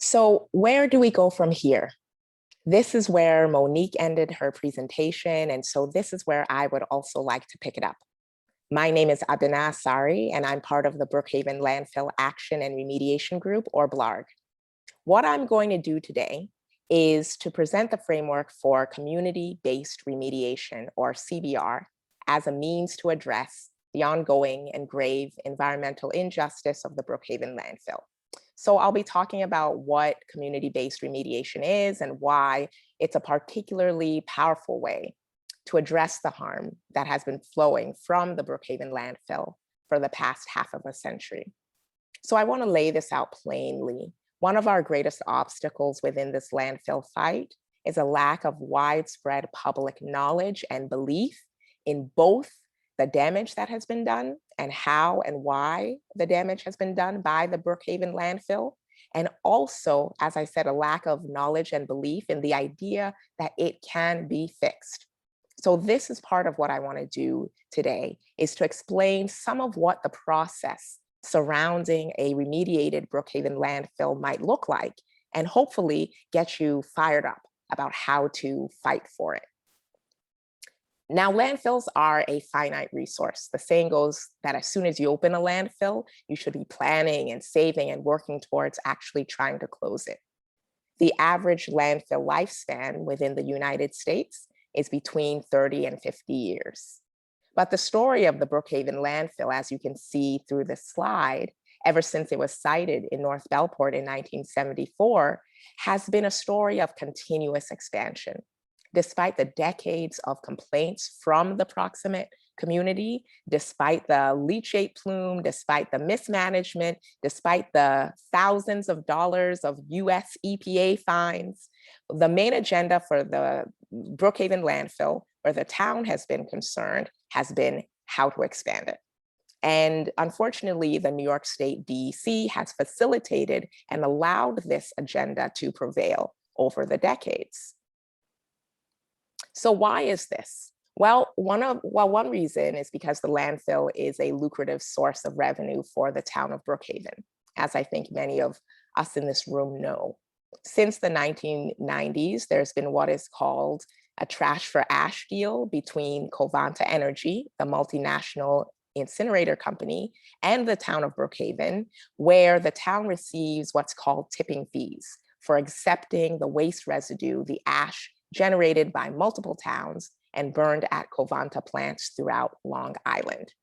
So where do we go from here? This is where Monique ended her presentation, and so this is where I would also like to pick it up. My name is Abina Sari, and I'm part of the Brookhaven Landfill Action and Remediation Group, or BLARG. What I'm going to do today is to present the framework for community-based remediation, or CBR, as a means to address the ongoing and grave environmental injustice of the Brookhaven landfill. So I'll be talking about what community-based remediation is and why it's a particularly powerful way to address the harm that has been flowing from the Brookhaven landfill for the past half of a century. So I want to lay this out plainly. One of our greatest obstacles within this landfill fight is a lack of widespread public knowledge and belief in both the damage that has been done and how and why the damage has been done by the Brookhaven landfill. And also, as I said, a lack of knowledge and belief in the idea that it can be fixed. So this is part of what I want to do today, is to explain some of what the process surrounding a remediated Brookhaven landfill might look like, and hopefully get you fired up about how to fight for it. Now, landfills are a finite resource. The saying goes that as soon as you open a landfill, you should be planning and saving and working towards actually trying to close it. The average landfill lifespan within the United States is between 30 and 50 years. But the story of the Brookhaven landfill, as you can see through this slide, ever since it was sited in North Bellport in 1974, has been a story of continuous expansion. Despite the decades of complaints from the proximate community, despite the leachate plume, despite the mismanagement, despite the thousands of dollars of US EPA fines, the main agenda for the Brookhaven landfill, where the town has been concerned, has been how to expand it. And unfortunately, the New York State DEC has facilitated and allowed this agenda to prevail over the decades. So why is this? Well, one reason is because the landfill is a lucrative source of revenue for the town of Brookhaven, as I think many of us in this room know. Since the 1990s, there's been what is called a trash for ash deal between Covanta Energy, the multinational incinerator company, and the town of Brookhaven, where the town receives what's called tipping fees for accepting the waste residue, the ash generated by multiple towns and burned at Covanta plants throughout Long Island.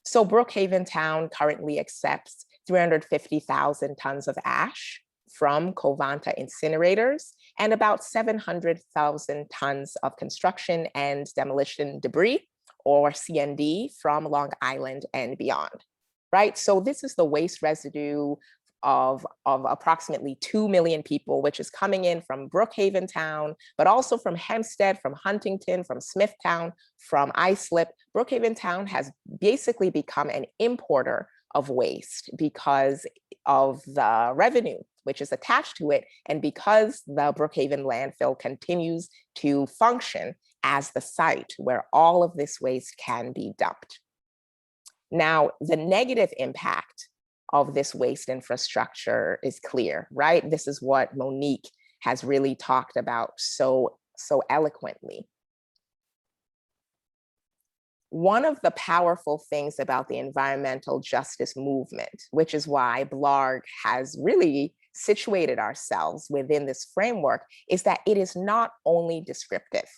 So Brookhaven town currently accepts 350,000 tons of ash from Covanta incinerators and about 700,000 tons of construction and demolition debris, or CND, from Long Island and beyond, right? So this is the waste residue of approximately 2 million people, which is coming in from Brookhaven town, but also from Hempstead, from Huntington, from Smithtown, from Islip. Brookhaven town has basically become an importer of waste because of the revenue which is attached to it, and because the Brookhaven landfill continues to function as the site where all of this waste can be dumped. Now, the negative impact of this waste infrastructure is clear, right? This is what Monique has really talked about so eloquently. One of the powerful things about the environmental justice movement, which is why BLARG has really situated ourselves within this framework, is that it is not only descriptive.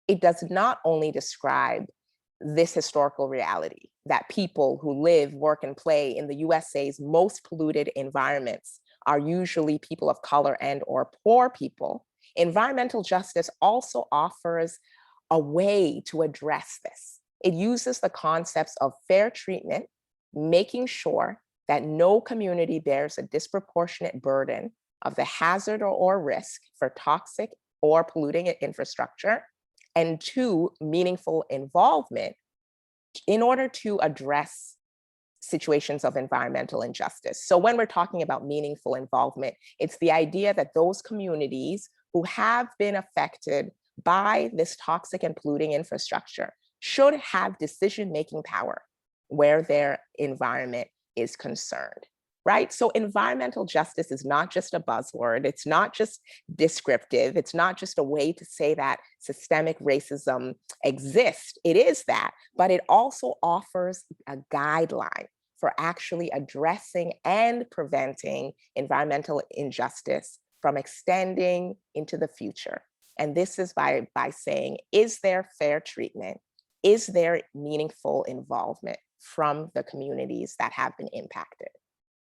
It does not only describe this historical reality that people who live, work, and play in the USA's most polluted environments are usually people of color and or poor people. Environmental justice also offers a way to address this. It uses the concepts of fair treatment, making sure that no community bears a disproportionate burden of the hazard or risk for toxic or polluting infrastructure, and two, meaningful involvement in order to address situations of environmental injustice. So when we're talking about meaningful involvement, it's the idea that those communities who have been affected by this toxic and polluting infrastructure should have decision-making power where their environment is concerned. right? So environmental justice is not just a buzzword. It's not just descriptive. It's not just a way to say that systemic racism exists. It is that, but it also offers a guideline for actually addressing and preventing environmental injustice from extending into the future. And this is by saying, is there fair treatment? Is there meaningful involvement from the communities that have been impacted?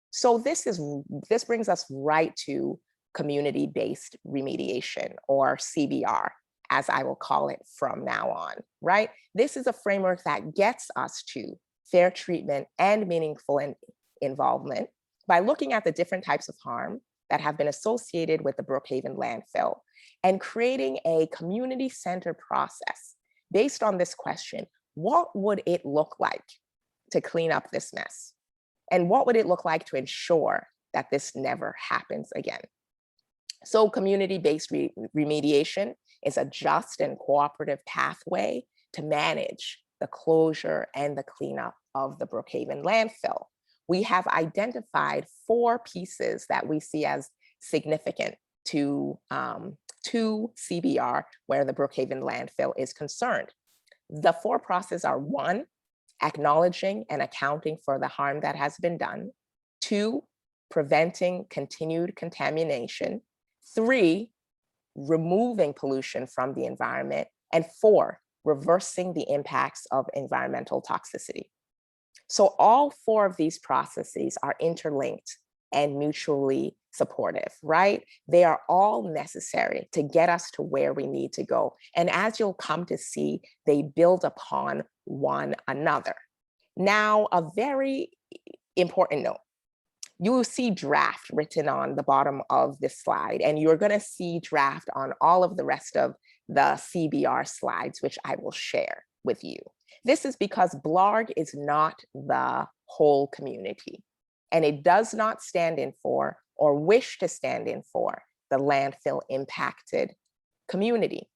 So this brings us right to community-based remediation, or CBR, as I will call it from now on, right? This is a framework that gets us to fair treatment and meaningful involvement by looking at the different types of harm that have been associated with the Brookhaven landfill and creating a community-centered process based on this question: what would it look like to clean up this mess? And what would it look like to ensure that this never happens again? So community-based remediation is a just and cooperative pathway to manage the closure and the cleanup of the Brookhaven landfill. We have identified 4 pieces that we see as significant to CBR where the Brookhaven landfill is concerned. The 4 processes are: 1, acknowledging and accounting for the harm that has been done; 2, preventing continued contamination; 3, removing pollution from the environment; and 4, reversing the impacts of environmental toxicity. So all 4 of these processes are interlinked and mutually supportive, right? They are all necessary to get us to where we need to go. And as you'll come to see, they build upon one another. Now, a very important note: you will see draft written on the bottom of this slide, and you're going to see draft on all of the rest of the CBR slides, which I will share with you. This is because BLARG is not the whole community, and it does not stand in for or wish to stand in for the landfill impacted community.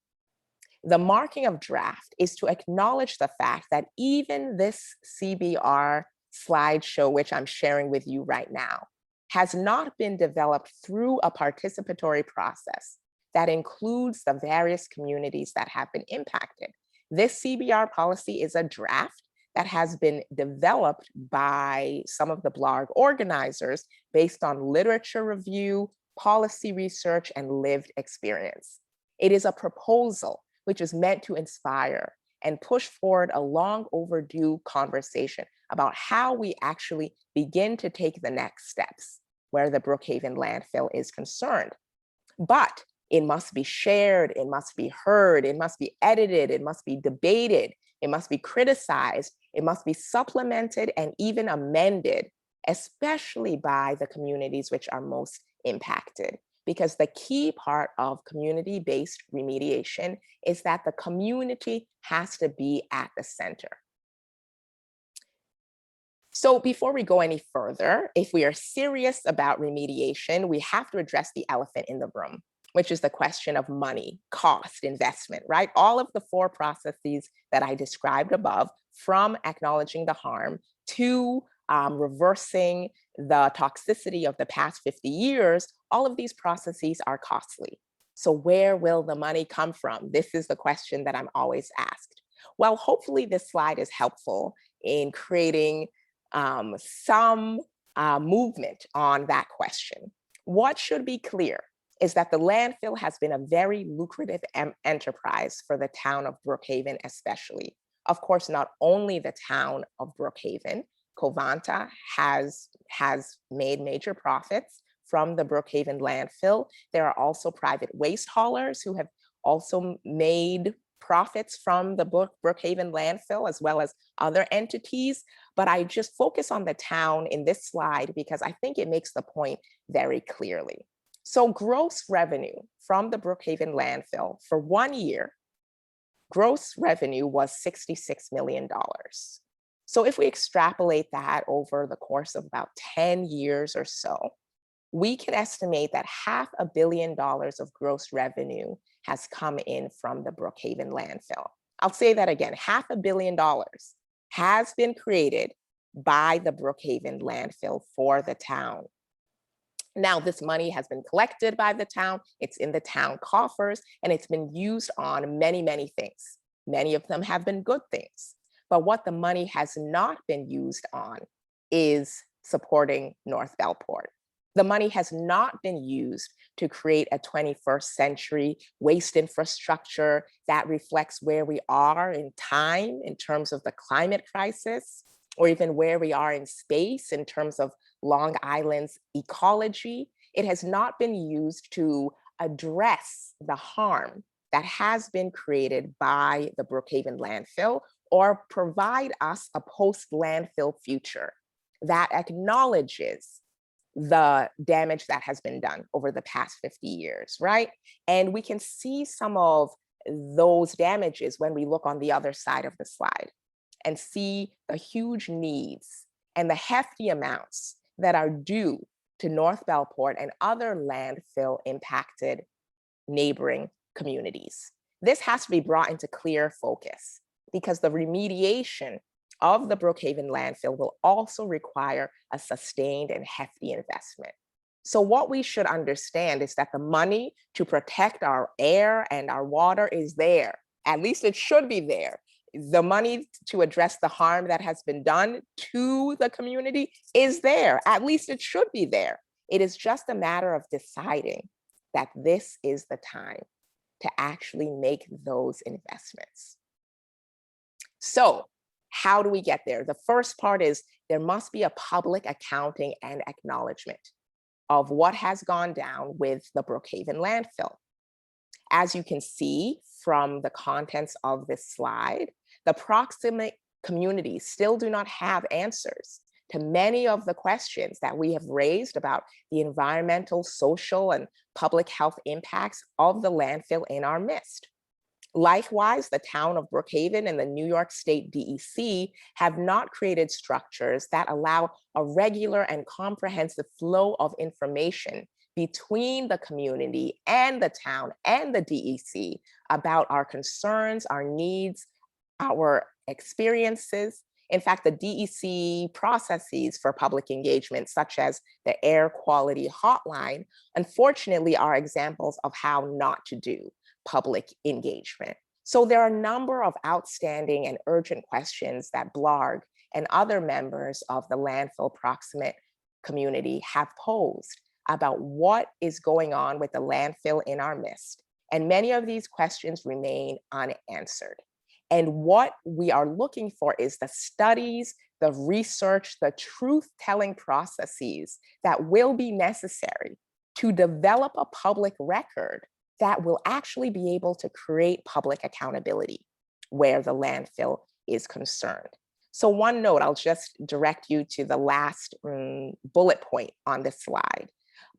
The marking of draft is to acknowledge the fact that even this CBR slideshow, which I'm sharing with you right now, has not been developed through a participatory process that includes the various communities that have been impacted. This CBR policy is a draft that has been developed by some of the BLARG organizers based on literature review, policy research, and lived experience. It is a proposal which is meant to inspire and push forward a long overdue conversation about how we actually begin to take the next steps where the Brookhaven landfill is concerned. But it must be shared, it must be heard, it must be edited, it must be debated, it must be criticized, it must be supplemented and even amended, especially by the communities which are most impacted. Because the key part of community-based remediation is that the community has to be at the center. So before we go any further, if we are serious about remediation, we have to address the elephant in the room, which is the question of money, cost, investment, right? All of the 4 processes that I described above, from acknowledging the harm to reversing the toxicity of the past 50 years, all of these processes are costly. So where will the money come from? This is the question that I'm always asked. Well, hopefully this slide is helpful in creating some movement on that question. What should be clear is that the landfill has been a very lucrative enterprise for the town of Brookhaven especially. Of course, not only the town of Brookhaven, Covanta has made major profits from the Brookhaven landfill. There are also private waste haulers who have also made profits from the Brookhaven landfill, as well as other entities. But I just focus on the town in this slide because I think it makes the point very clearly. So gross revenue from the Brookhaven landfill for 1 year, gross revenue was $66 million. So if we extrapolate that over the course of about 10 years or so, we can estimate that $500 million of gross revenue has come in from the Brookhaven landfill. I'll say that again, $500 million has been created by the Brookhaven landfill for the town. Now, this money has been collected by the town, it's in the town coffers, and it's been used on many, many things. Many of them have been good things. But what the money has not been used on is supporting North Bellport. The money has not been used to create a 21st century waste infrastructure that reflects where we are in time in terms of the climate crisis, or even where we are in space in terms of Long Island's ecology. It has not been used to address the harm that has been created by the Brookhaven landfill, or provide us a post-landfill future that acknowledges the damage that has been done over the past 50 years, right? And we can see some of those damages when we look on the other side of the slide and see the huge needs and the hefty amounts that are due to North Bellport and other landfill impacted neighboring communities. This has to be brought into clear focus because the remediation of the Brookhaven landfill will also require a sustained and hefty investment. So what we should understand is that the money to protect our air and our water is there. At least it should be there. The money to address the harm that has been done to the community is there. At least it should be there. It is just a matter of deciding that this is the time to actually make those investments. So how do we get there? The first part is there must be a public accounting and acknowledgement of what has gone down with the Brookhaven landfill. As you can see from the contents of this slide, the proximate communities still do not have answers to many of the questions that we have raised about the environmental, social, and public health impacts of the landfill in our midst. Likewise, the town of Brookhaven and the New York State DEC have not created structures that allow a regular and comprehensive flow of information between the community and the town and the DEC about our concerns, our needs, our experiences. In fact, the DEC processes for public engagement, such as the air quality hotline, unfortunately are examples of how not to do public engagement. So there are a number of outstanding and urgent questions that Blarg and other members of the landfill proximate community have posed about what is going on with the landfill in our midst. And many of these questions remain unanswered. And what we are looking for is the studies, the research, the truth-telling processes that will be necessary to develop a public record that will actually be able to create public accountability where the landfill is concerned. So one note, I'll just direct you to the last bullet point on this slide.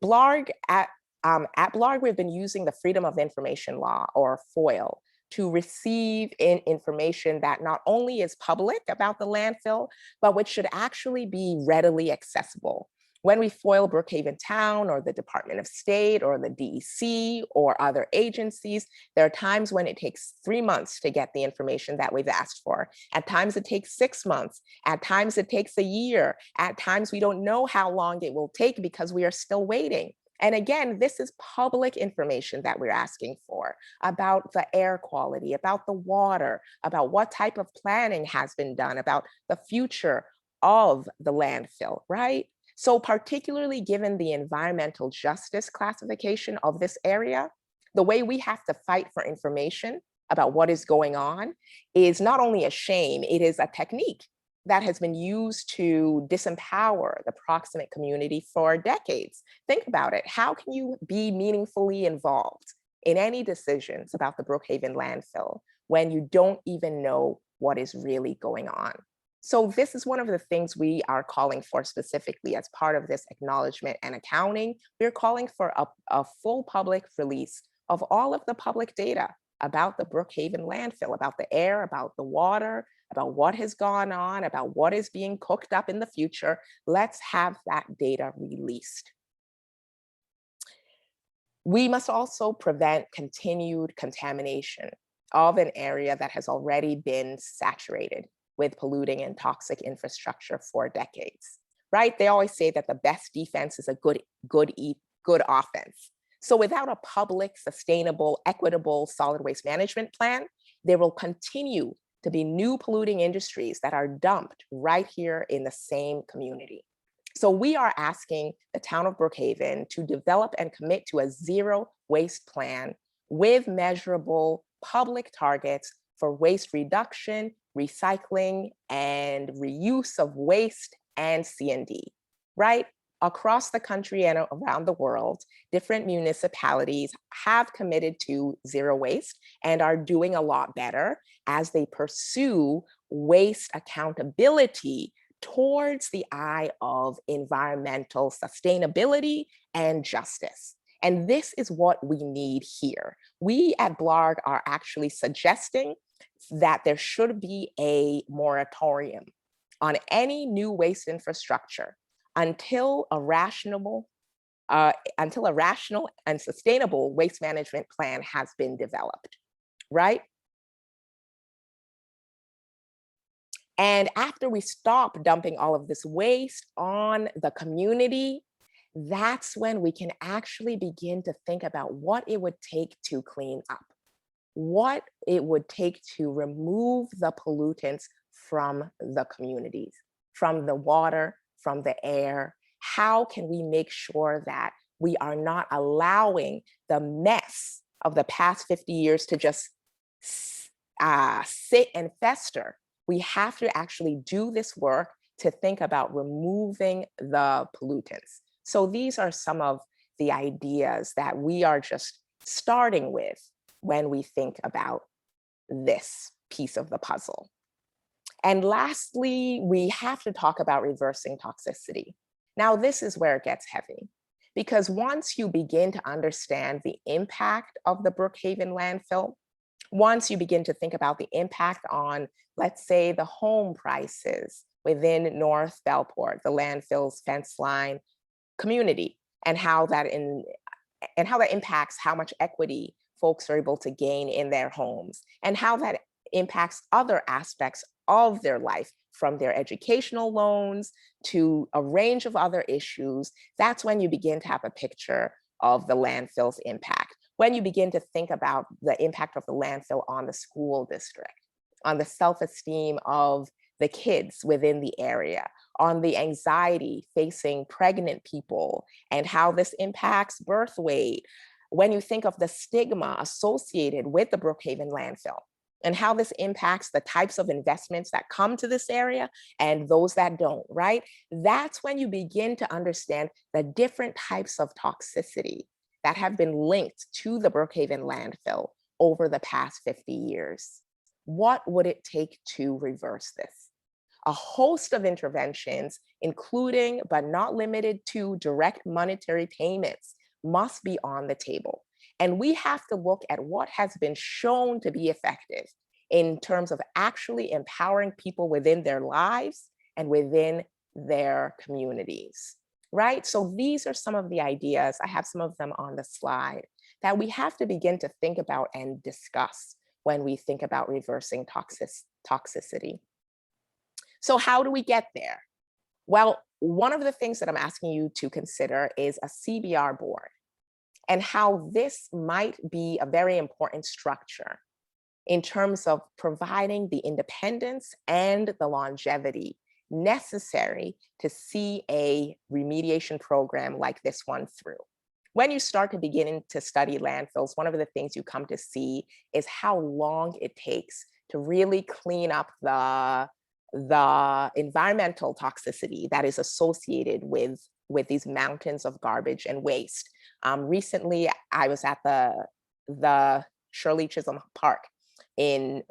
Blarg, at Blarg, we've been using the Freedom of Information Law, or FOIL, to receive information that not only is public about the landfill, but which should actually be readily accessible. When we FOIL Brookhaven Town or the Department of State or the DEC or other agencies, there are times when it takes 3 months to get the information that we've asked for. At times it takes 6 months. At times it takes a year. At times we don't know how long it will take because we are still waiting. And again, this is public information that we're asking for about the air quality, about the water, about what type of planning has been done, about the future of the landfill, right? So particularly given the environmental justice classification of this area, the way we have to fight for information about what is going on is not only a shame, it is a technique that has been used to disempower the proximate community for decades. Think about it. How can you be meaningfully involved in any decisions about the Brookhaven landfill when you don't even know what is really going on? So this is one of the things we are calling for specifically as part of this acknowledgement and accounting. We're calling for a full public release of all of the public data about the Brookhaven landfill, about the air, about the water, about what has gone on, about what is being cooked up in the future. Let's have that data released. We must also prevent continued contamination of an area that has already been saturated. with polluting and toxic infrastructure for decades, right? They always say that the best defense is a good offense. So without a public, sustainable, equitable solid waste management plan, there will continue to be new polluting industries that are dumped right here in the same community. So we are asking the town of Brookhaven to develop and commit to a zero waste plan with measurable public targets for waste reduction, recycling, and reuse of waste and C&D, right? Across the country and around the world, different municipalities have committed to zero waste and are doing a lot better as they pursue waste accountability towards the eye of environmental sustainability and justice. And this is what we need here. We at BLARG are actually suggesting that there should be a moratorium on any new waste infrastructure until a rational and sustainable waste management plan has been developed, right? And after we stop dumping all of this waste on the community, that's when we can actually begin to think about what it would take to clean up, what it would take to remove the pollutants from the communities, from the water, from the air. How can we make sure that we are not allowing the mess of the past 50 years to just sit and fester? We have to actually do this work to think about removing the pollutants. So these are some of the ideas that we are just starting with when we think about this piece of the puzzle. And lastly, we have to talk about reversing toxicity. Now, this is where it gets heavy, because once you begin to understand the impact of the Brookhaven landfill, once you begin to think about the impact on, let's say, the home prices within North Bellport, the landfill's fence line community, and how that impacts how much equity folks are able to gain in their homes, and how that impacts other aspects of their life, from their educational loans to a range of other issues. That's when you begin to have a picture of the landfill's impact. When you begin to think about the impact of the landfill on the school district, on the self-esteem of the kids within the area, on the anxiety facing pregnant people, and how this impacts birth weight. When you think of the stigma associated with the Brookhaven landfill, and how this impacts the types of investments that come to this area and those that don't, right? That's when you begin to understand the different types of toxicity that have been linked to the Brookhaven landfill over the past 50 years. What would it take to reverse this? A host of interventions, including but not limited to direct monetary payments, must be on the table. And we have to look at what has been shown to be effective in terms of actually empowering people within their lives and within their communities, right? So these are some of the ideas, I have some of them on the slide, that we have to begin to think about and discuss when we think about reversing toxicity. So how do we get there? Well, one of the things that I'm asking you to consider is a CBR board, and how this might be a very important structure in terms of providing the independence and the longevity necessary to see a remediation program like this one through. When you start to begin to study landfills, one of the things you come to see is how long it takes to really clean up the environmental toxicity that is associated with these mountains of garbage and waste. Recently, I was at the Shirley Chisholm Park in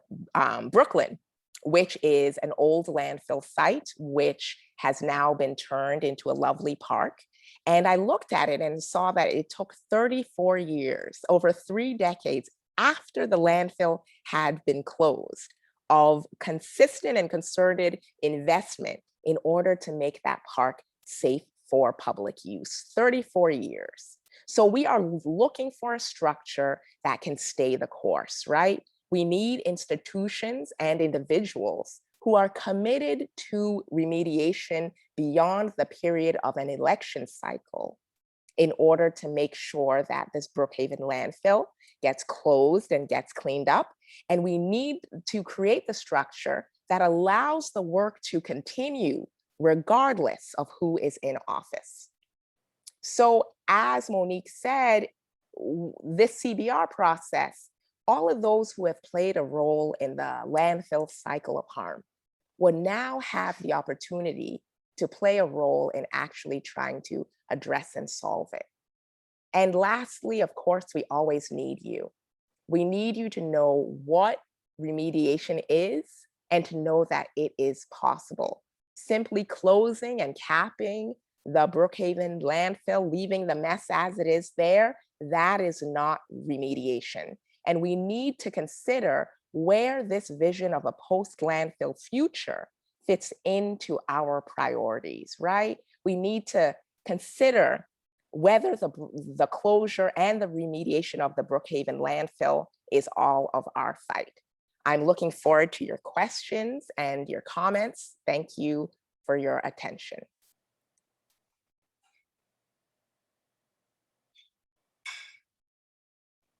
Brooklyn, which is an old landfill site, which has now been turned into a lovely park. And I looked at it and saw that it took 34 years, over 3 decades after the landfill had been closed, of consistent and concerted investment in order to make that park safe for public use. 34 years. So we are looking for a structure that can stay the course, right? We need institutions and individuals who are committed to remediation beyond the period of an election cycle in order to make sure that this Brookhaven landfill gets closed and gets cleaned up. And we need to create the structure that allows the work to continue regardless of who is in office. So as Monique said, this CBR process, all of those who have played a role in the landfill cycle of harm will now have the opportunity to play a role in actually trying to address and solve it. And lastly, of course, we always need you. We need you to know what remediation is and to know that it is possible. Simply closing and capping the Brookhaven landfill, leaving the mess as it is there, that is not remediation. And we need to consider where this vision of a post-landfill future fits into our priorities, right? We need to consider whether the closure and the remediation of the Brookhaven landfill is all of our fight. I'm looking forward to your questions and your comments. Thank you for your attention.